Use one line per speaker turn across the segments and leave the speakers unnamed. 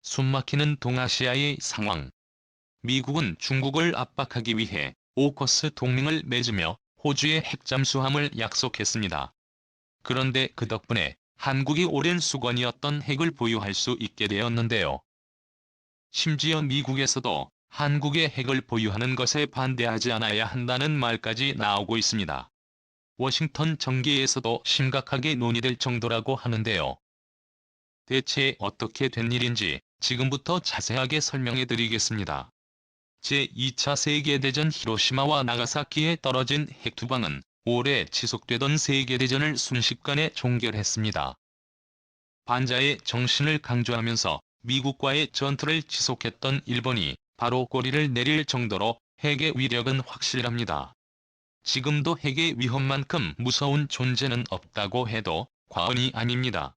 숨막히는 동아시아의 상황. 미국은 중국을 압박하기 위해 오커스 동맹을 맺으며 호주의 핵잠수함을 약속했습니다. 그런데 그 덕분에 한국이 오랜 수건이었던 핵을 보유할 수 있게 되었는데요. 심지어 미국에서도 한국의 핵을 보유하는 것에 반대하지 않아야 한다는 말까지 나오고 있습니다. 워싱턴 정계에서도 심각하게 논의될 정도라고 하는데요. 대체 어떻게 된 일인지 지금부터 자세하게 설명해 드리겠습니다. 제2차 세계대전 히로시마와 나가사키에 떨어진 핵 두 방은 오래 지속되던 세계대전을 순식간에 종결했습니다. 반자의 정신을 강조하면서 미국과의 전투를 지속했던 일본이 바로 꼬리를 내릴 정도로 핵의 위력은 확실합니다. 지금도 핵의 위험만큼 무서운 존재는 없다고 해도 과언이 아닙니다.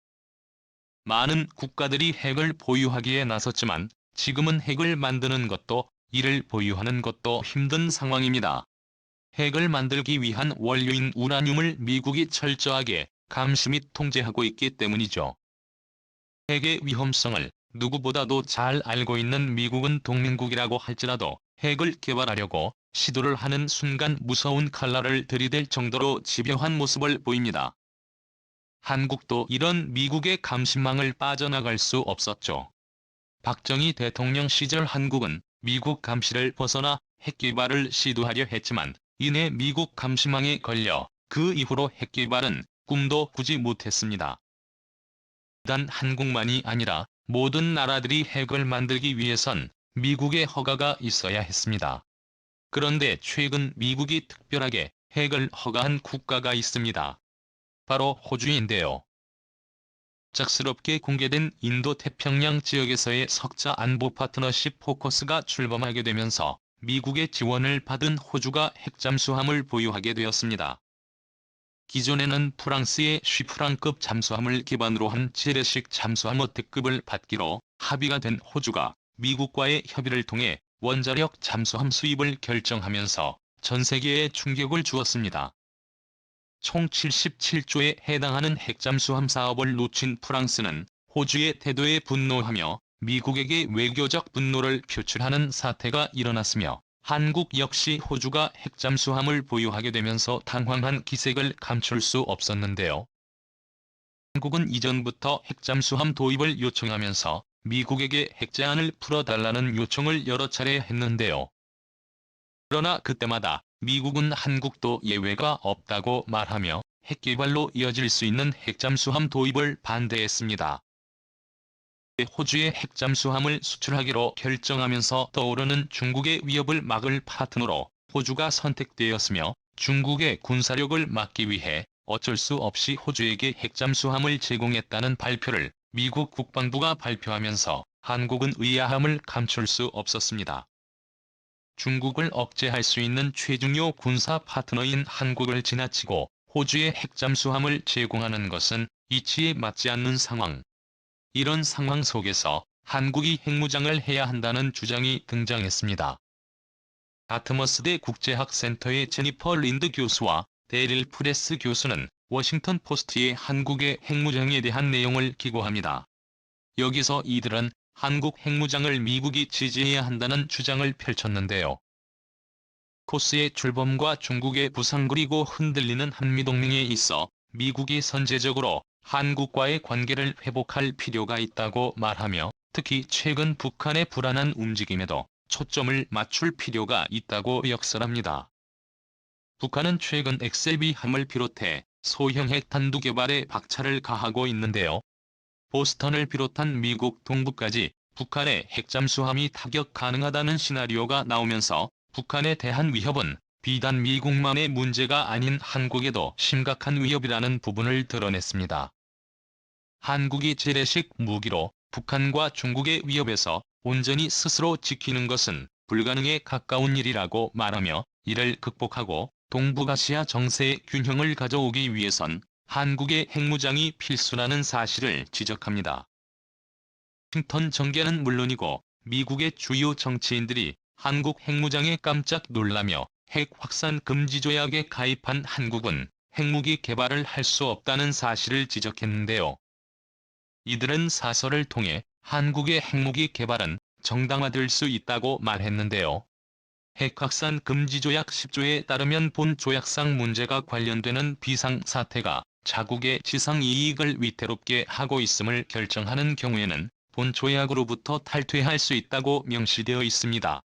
많은 국가들이 핵을 보유하기에 나섰지만 지금은 핵을 만드는 것도 이를 보유하는 것도 힘든 상황입니다. 핵을 만들기 위한 원료인 우라늄을 미국이 철저하게 감시 및 통제하고 있기 때문이죠. 핵의 위험성을 누구보다도 잘 알고 있는 미국은 동맹국이라고 할지라도 핵을 개발하려고 시도를 하는 순간 무서운 칼날을 들이댈 정도로 집요한 모습을 보입니다. 한국도 이런 미국의 감시망을 빠져나갈 수 없었죠. 박정희 대통령 시절 한국은 미국 감시를 벗어나 핵 개발을 시도하려 했지만 이내 미국 감시망에 걸려 그 이후로 핵 개발은 꿈도 꾸지 못했습니다. 단 한국만이 아니라 모든 나라들이 핵을 만들기 위해선 미국의 허가가 있어야 했습니다. 그런데 최근 미국이 특별하게 핵을 허가한 국가가 있습니다. 바로 호주인데요. 갑작스럽게 공개된 인도-태평양 지역에서의 석자 안보 파트너십 포커스가 출범하게 되면서 미국의 지원을 받은 호주가 핵잠수함을 보유하게 되었습니다. 기존에는 프랑스의 쉬프랑급 잠수함을 기반으로 한 재래식 잠수함 특급을 받기로 합의가 된 호주가 미국과의 협의를 통해 원자력 잠수함 수입을 결정하면서 전 세계에 충격을 주었습니다. 총 77조에 해당하는 핵잠수함 사업을 놓친 프랑스는 호주의 태도에 분노하며 미국에게 외교적 분노를 표출하는 사태가 일어났으며 한국 역시 호주가 핵잠수함을 보유하게 되면서 당황한 기색을 감출 수 없었는데요. 한국은 이전부터 핵잠수함 도입을 요청하면서 미국에게 핵제한을 풀어달라는 요청을 여러 차례 했는데요. 그러나 그때마다 미국은 한국도 예외가 없다고 말하며 핵개발로 이어질 수 있는 핵잠수함 도입을 반대했습니다. 호주의 핵잠수함을 수출하기로 결정하면서 떠오르는 중국의 위협을 막을 파트너로 호주가 선택되었으며 중국의 군사력을 막기 위해 어쩔 수 없이 호주에게 핵잠수함을 제공했다는 발표를 미국 국방부가 발표하면서 한국은 의아함을 감출 수 없었습니다. 중국을 억제할 수 있는 최중요 군사 파트너인 한국을 지나치고 호주의 핵잠수함을 제공하는 것은 이치에 맞지 않는 상황. 이런 상황 속에서 한국이 핵무장을 해야 한다는 주장이 등장했습니다. 다트머스대 국제학센터의 제니퍼 린드 교수와 데릴 프레스 교수는 워싱턴 포스트에 한국의 핵무장에 대한 내용을 기고합니다. 여기서 이들은 한국 핵무장을 미국이 지지해야 한다는 주장을 펼쳤는데요. 코스의 출범과 중국의 부상 그리고 흔들리는 한미동맹에 있어 미국이 선제적으로 한국과의 관계를 회복할 필요가 있다고 말하며 특히 최근 북한의 불안한 움직임에도 초점을 맞출 필요가 있다고 역설합니다. 북한은 최근 XLB함을 비롯해 소형 핵탄두 개발에 박차를 가하고 있는데요. 보스턴을 비롯한 미국 동부까지 북한의 핵잠수함이 타격 가능하다는 시나리오가 나오면서 북한에 대한 위협은 비단 미국만의 문제가 아닌 한국에도 심각한 위협이라는 부분을 드러냈습니다. 한국이 재래식 무기로 북한과 중국의 위협에서 온전히 스스로 지키는 것은 불가능에 가까운 일이라고 말하며 이를 극복하고 동북아시아 정세의 균형을 가져오기 위해선 한국의 핵무장이 필수라는 사실을 지적합니다. 워싱턴 정계는 물론이고 미국의 주요 정치인들이 한국 핵무장에 깜짝 놀라며 핵 확산 금지 조약에 가입한 한국은 핵무기 개발을 할 수 없다는 사실을 지적했는데요. 이들은 사설을 통해 한국의 핵무기 개발은 정당화될 수 있다고 말했는데요. 핵확산 금지 조약 10조에 따르면 본 조약상 문제가 관련되는 비상사태가 자국의 지상 이익을 위태롭게 하고 있음을 결정하는 경우에는 본 조약으로부터 탈퇴할 수 있다고 명시되어 있습니다.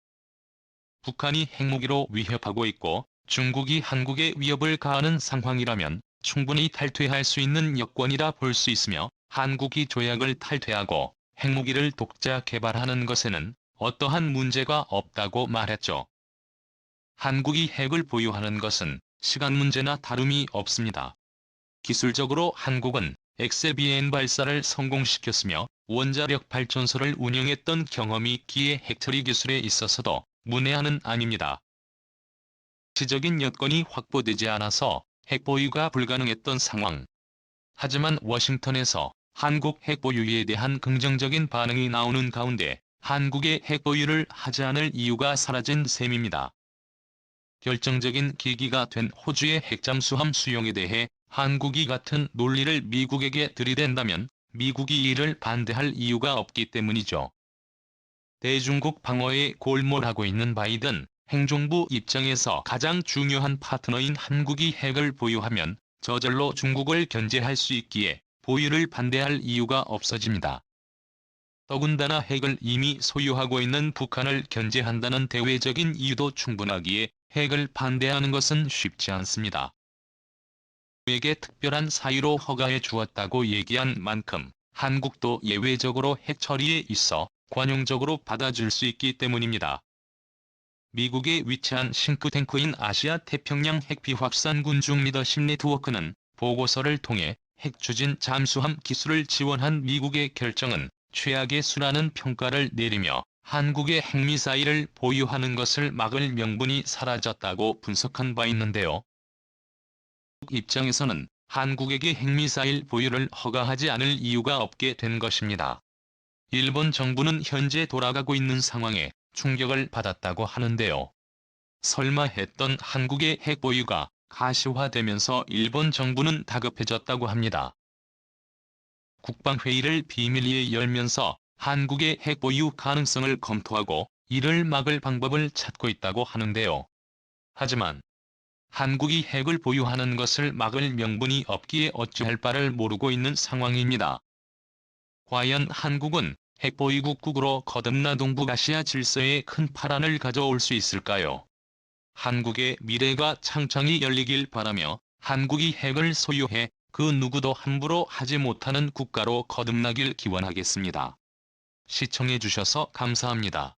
북한이 핵무기로 위협하고 있고 중국이 한국에 위협을 가하는 상황이라면 충분히 탈퇴할 수 있는 여건이라 볼 수 있으며, 한국이 조약을 탈퇴하고 핵무기를 독자 개발하는 것에는 어떠한 문제가 없다고 말했죠. 한국이 핵을 보유하는 것은 시간 문제나 다름이 없습니다. 기술적으로 한국은 XLBN 발사를 성공시켰으며 원자력 발전소를 운영했던 경험이 있기에 핵처리 기술에 있어서도 문외한은 아닙니다. 지적인 여건이 확보되지 않아서 핵 보유가 불가능했던 상황. 하지만 워싱턴에서 한국 핵 보유에 대한 긍정적인 반응이 나오는 가운데 한국의 핵 보유를 하지 않을 이유가 사라진 셈입니다. 결정적인 계기가 된 호주의 핵잠수함 수용에 대해 한국이 같은 논리를 미국에게 들이댄다면 미국이 이를 반대할 이유가 없기 때문이죠. 대중국 방어에 골몰하고 있는 바이든 행정부 입장에서 가장 중요한 파트너인 한국이 핵을 보유하면 저절로 중국을 견제할 수 있기에 보유를 반대할 이유가 없어집니다. 더군다나 핵을 이미 소유하고 있는 북한을 견제한다는 대외적인 이유도 충분하기에 핵을 반대하는 것은 쉽지 않습니다. 에게 특별한 사유로 허가해 주었다고 얘기한 만큼 한국도 예외적으로 핵 처리에 있어 관용적으로 받아줄 수 있기 때문입니다. 미국에 위치한 싱크탱크인 아시아 태평양 핵비확산 군중 리더십 네트워크는 보고서를 통해 핵 추진 잠수함 기술을 지원한 미국의 결정은 최악의 수라는 평가를 내리며 한국의 핵미사일을 보유하는 것을 막을 명분이 사라졌다고 분석한 바 있는데요. 미국 입장에서는 한국에게 핵미사일 보유를 허가하지 않을 이유가 없게 된 것입니다. 일본 정부는 현재 돌아가고 있는 상황에 충격을 받았다고 하는데요. 설마 했던 한국의 핵 보유가 가시화되면서 일본 정부는 다급해졌다고 합니다. 국방회의를 비밀리에 열면서 한국의 핵 보유 가능성을 검토하고 이를 막을 방법을 찾고 있다고 하는데요. 하지만 한국이 핵을 보유하는 것을 막을 명분이 없기에 어찌할 바를 모르고 있는 상황입니다. 과연 한국은 핵 보유국으로 거듭나 동북아시아 질서에 큰 파란을 가져올 수 있을까요? 한국의 미래가 창창히 열리길 바라며 한국이 핵을 소유해 그 누구도 함부로 하지 못하는 국가로 거듭나길 기원하겠습니다. 시청해주셔서 감사합니다.